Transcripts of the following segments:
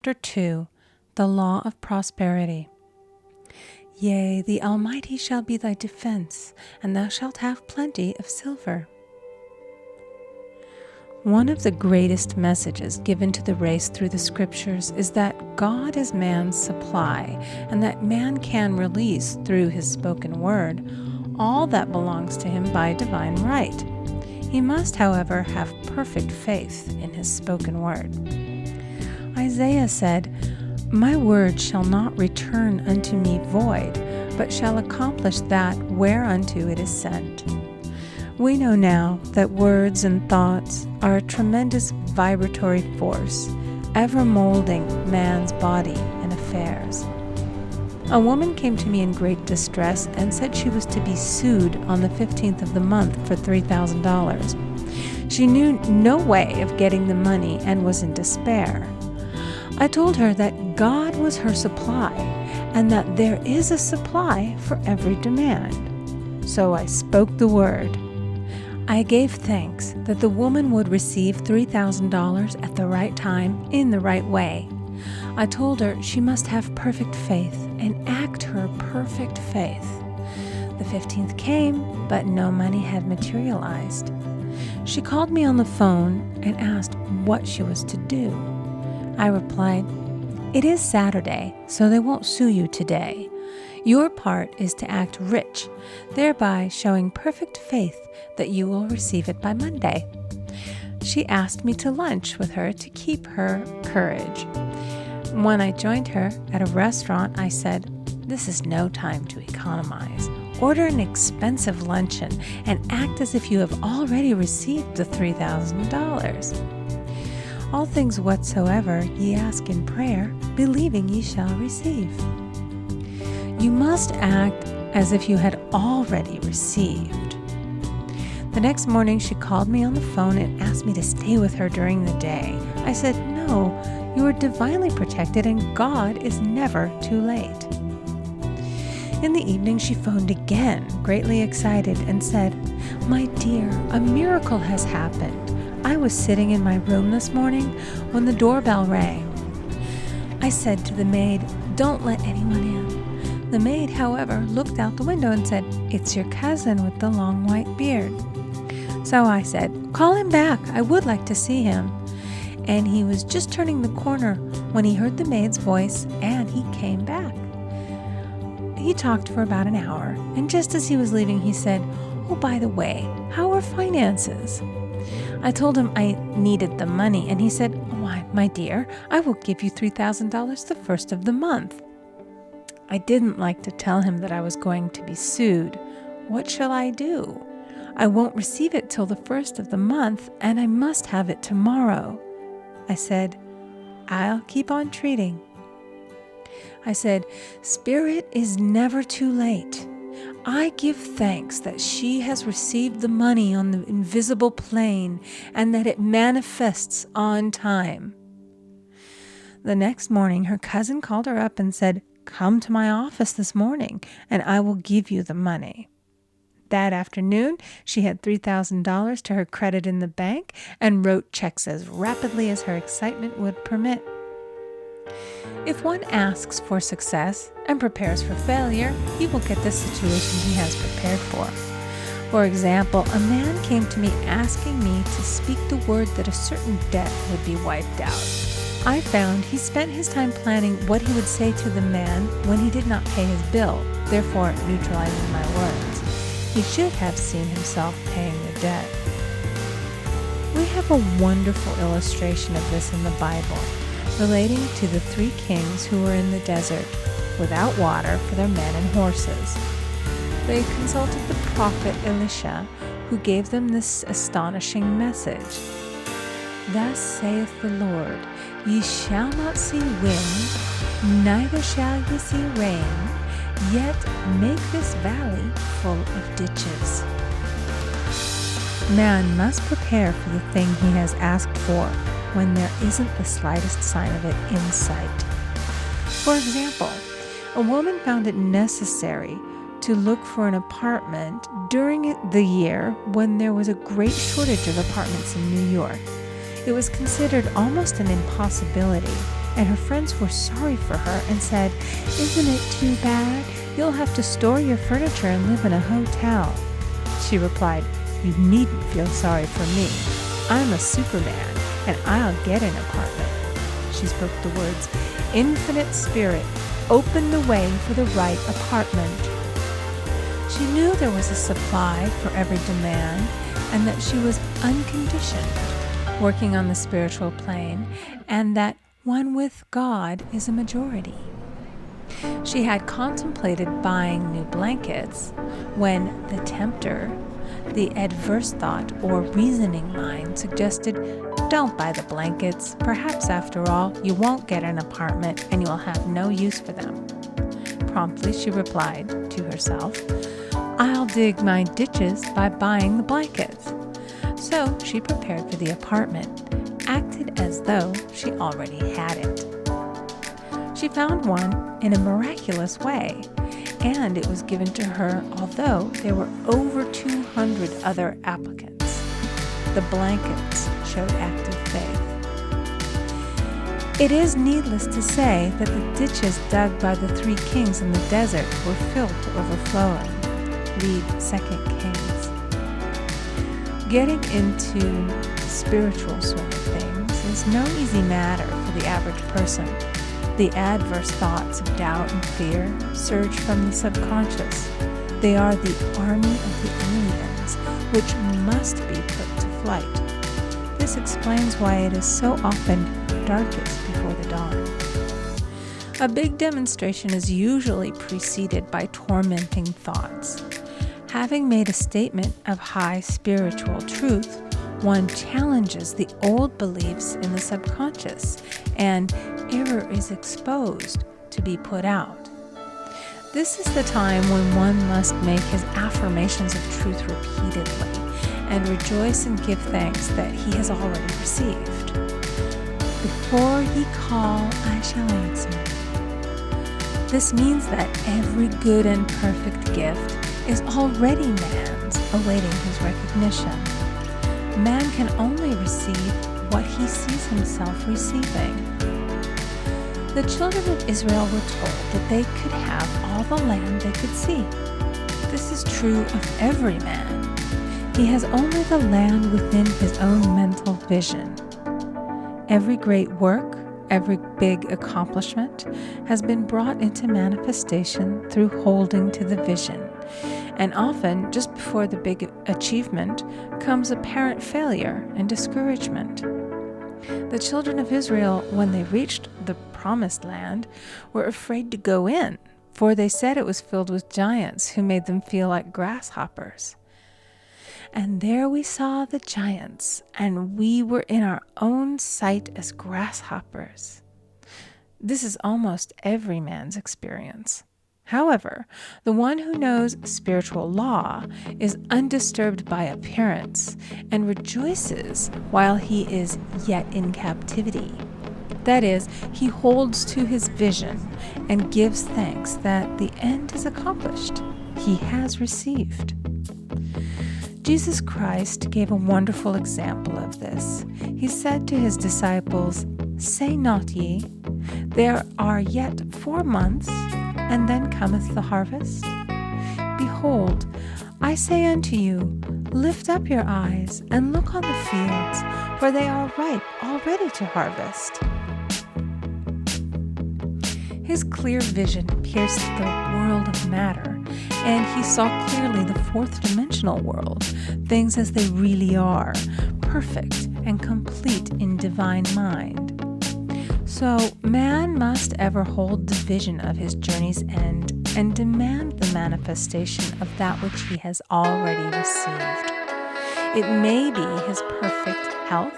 Chapter 2, The Law of Prosperity. Yea, the Almighty shall be thy defense, and thou shalt have plenty of silver. One of the greatest messages given to the race through the Scriptures is that God is man's supply, and that man can release through his spoken word all that belongs to him by divine right. He must, however, have perfect faith in his spoken word. Isaiah said, "My word shall not return unto me void, but shall accomplish that whereunto it is sent." We know now that words and thoughts are a tremendous vibratory force, ever molding man's body and affairs. A woman came to me in great distress and said she was to be sued on the 15th of the month for $3,000. She knew no way of getting the money and was in despair. I told her that God was her supply and that there is a supply for every demand. So I spoke the word. I gave thanks that the woman would receive $3,000 at the right time in the right way. I told her she must have perfect faith and act her perfect faith. The 15th came, but no money had materialized. She called me on the phone and asked what she was to do. I replied, "It is Saturday, so they won't sue you today. Your part is to act rich, thereby showing perfect faith that you will receive it by Monday." She asked me to lunch with her to keep her courage. When I joined her at a restaurant, I said, "This is no time to economize. Order an expensive luncheon and act as if you have already received the $3,000. All things whatsoever ye ask in prayer, believing ye shall receive." You must act as if you had already received. The next morning she called me on the phone and asked me to stay with her during the day. I said, "No, you are divinely protected and God is never too late." In the evening she phoned again, greatly excited, and said, "My dear, a miracle has happened. I was sitting in my room this morning when the doorbell rang. I said to the maid, 'Don't let anyone in.' The maid, however, looked out the window and said, 'It's your cousin with the long white beard.' So I said, 'Call him back. I would like to see him.' And he was just turning the corner when he heard the maid's voice, and he came back. He talked for about an hour, and just as he was leaving, he said, 'Oh, by the way, how are finances?' I told him I needed the money, and he said, 'Why, my dear, I will give you $3,000 the first of the month.' I didn't like to tell him that I was going to be sued. What shall I do? I won't receive it till the first of the month, and I must have it tomorrow. I said, 'I'll keep on treating.' I said, 'Spirit is never too late. I give thanks that she has received the money on the invisible plane and that it manifests on time.' The next morning, her cousin called her up and said, 'Come to my office this morning and I will give you the money.' That afternoon, she had $3,000 to her credit in the bank and wrote checks as rapidly as her excitement would permit. If one asks for success and prepares for failure, he will get the situation he has prepared for. For example, a man came to me asking me to speak the word that a certain debt would be wiped out. I found he spent his time planning what he would say to the man when he did not pay his bill, therefore neutralizing my words. He should have seen himself paying the debt. We have a wonderful illustration of this in the Bible, relating to the 3 kings who were in the desert without water for their men and horses. They consulted the prophet Elisha, who gave them this astonishing message. "Thus saith the Lord, ye shall not see wind, neither shall ye see rain, yet make this valley full of ditches." Man must prepare for the thing he has asked for when there isn't the slightest sign of it in sight. For example, a woman found it necessary to look for an apartment during the year when there was a great shortage of apartments in New York. It was considered almost an impossibility, and her friends were sorry for her and said, "Isn't it too bad? You'll have to store your furniture and live in a hotel." She replied, "You needn't feel sorry for me. I'm a Superman, and I'll get an apartment." She spoke the words, "Infinite Spirit, open the way for the right apartment." She knew there was a supply for every demand and that she was unconditioned, working on the spiritual plane, and that one with God is a majority. She had contemplated buying new blankets when the tempter, the adverse thought or reasoning mind, suggested, "Don't buy the blankets. Perhaps after all, you won't get an apartment and you will have no use for them." Promptly she replied to herself, "I'll dig my ditches by buying the blankets." So she prepared for the apartment, acted as though she already had it. She found one in a miraculous way, and it was given to her although there were over 200 other applicants. The blankets showed active faith. It is needless to say that the ditches dug by the 3 kings in the desert were filled to overflowing. Read 2 Kings. Getting into the spiritual swing of things is no easy matter for the average person. The adverse thoughts of doubt and fear surge from the subconscious. They are the army of the aliens, which must be put to flight. This explains why it is so often darkest before the dawn. A big demonstration is usually preceded by tormenting thoughts. Having made a statement of high spiritual truth, one challenges the old beliefs in the subconscious, and error is exposed to be put out. This is the time when one must make his affirmations of truth repeatedly and rejoice and give thanks that he has already received. Before ye call, I shall answer. This means that every good and perfect gift is already man's, awaiting his recognition. Man can only receive what he sees himself receiving. The children of Israel were told that they could have all the land they could see. This is true of every man. He has only the land within his own mental vision. Every great work, every big accomplishment has been brought into manifestation through holding to the vision. And often, just before the big achievement, comes apparent failure and discouragement. The children of Israel, when they reached the promised land, were afraid to go in, for they said it was filled with giants who made them feel like grasshoppers. And there we saw the giants, and we were in our own sight as grasshoppers. This is almost every man's experience. However, the one who knows spiritual law is undisturbed by appearance and rejoices while he is yet in captivity. That is, he holds to his vision and gives thanks that the end is accomplished. He has received. Jesus Christ gave a wonderful example of this. He said to his disciples, "Say not ye, there are yet 4 months, and then cometh the harvest? Behold, I say unto you, lift up your eyes, and look on the fields, for they are ripe already to harvest." His clear vision pierced the world of matter, and he saw clearly the 4th dimensional world, things as they really are, perfect and complete in divine mind. So man must ever hold the vision of his journey's end and demand the manifestation of that which he has already received. It may be his perfect health,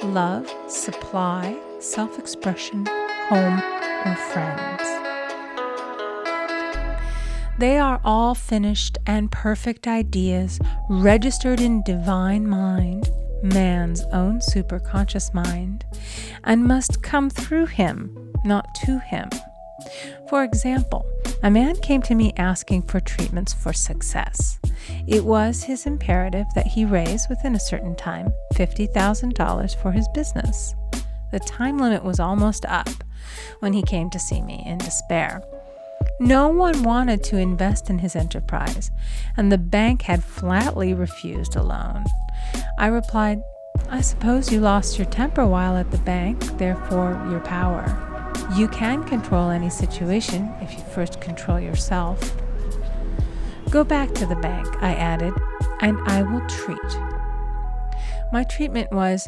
love, supply, self-expression, home, or friends. They are all finished and perfect ideas registered in divine mind, man's own superconscious mind, and must come through him, not to him. For example, a man came to me asking for treatments for success. It was his imperative that he raise, within a certain time, $50,000 for his business. The time limit was almost up, when he came to see me in despair. No one wanted to invest in his enterprise, and the bank had flatly refused a loan. I replied, "I suppose you lost your temper while at the bank, therefore your power. You can control any situation if you first control yourself." "Go back to the bank," I added, "and I will treat." My treatment was,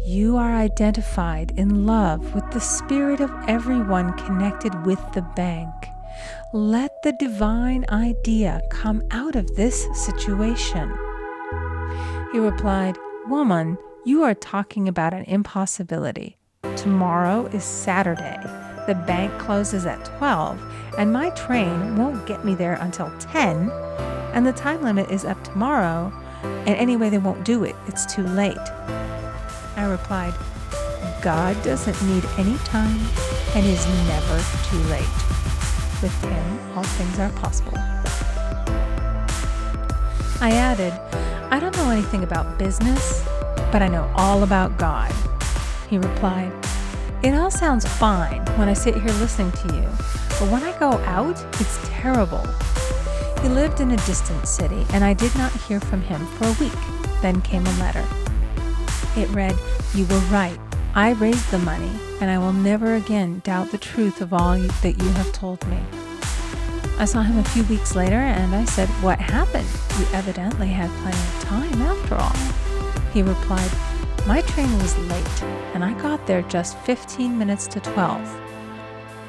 "You are identified in love with the spirit of everyone connected with the bank. Let the divine idea come out of this situation." He replied, "Woman, you are talking about an impossibility. Tomorrow is Saturday. The bank closes at 12, and my train won't get me there until 10, and the time limit is up tomorrow, and anyway they won't do it. It's too late." I replied, "God doesn't need any time and is never too late. With him, all things are possible." I added, "I don't know anything about business, but I know all about God." He replied, "It all sounds fine when I sit here listening to you, but when I go out, it's terrible." He lived in a distant city, and I did not hear from him for a week. Then came a letter. It read, "You were right. I raised the money, and I will never again doubt the truth of all that you have told me." I saw him a few weeks later, and I said, "What happened? You evidently had plenty of time after all." He replied, "My train was late, and I got there just 15 minutes to 12.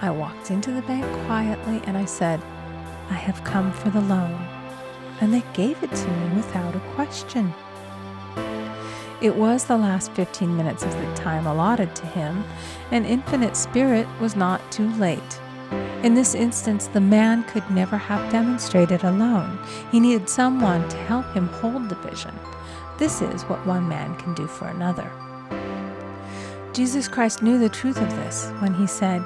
I walked into the bank quietly, and I said, 'I have come for the loan,' and they gave it to me without a question." It was the last 15 minutes of the time allotted to him, and Infinite Spirit was not too late. In this instance, the man could never have demonstrated alone. He needed someone to help him hold the vision. This is what one man can do for another. Jesus Christ knew the truth of this when he said,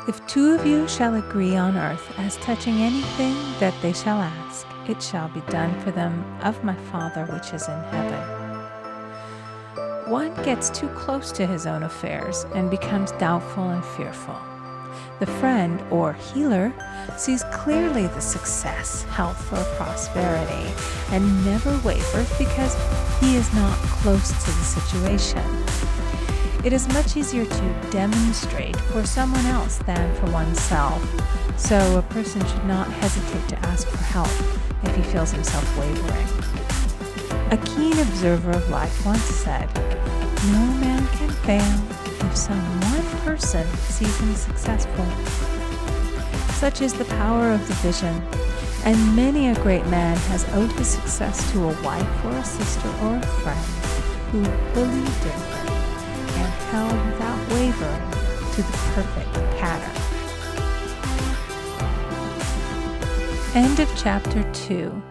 "If two of you shall agree on earth as touching anything that they shall ask, it shall be done for them of my Father which is in heaven." One gets too close to his own affairs and becomes doubtful and fearful. The friend or healer sees clearly the success, health, or prosperity and never wavers because he is not close to the situation. It is much easier to demonstrate for someone else than for oneself, so a person should not hesitate to ask for help if he feels himself wavering. A keen observer of life once said, "No man can fail if some one person sees him successful." Such is the power of the vision, and many a great man has owed his success to a wife or a sister or a friend who believed in him and held without wavering to the perfect pattern. End of chapter 2.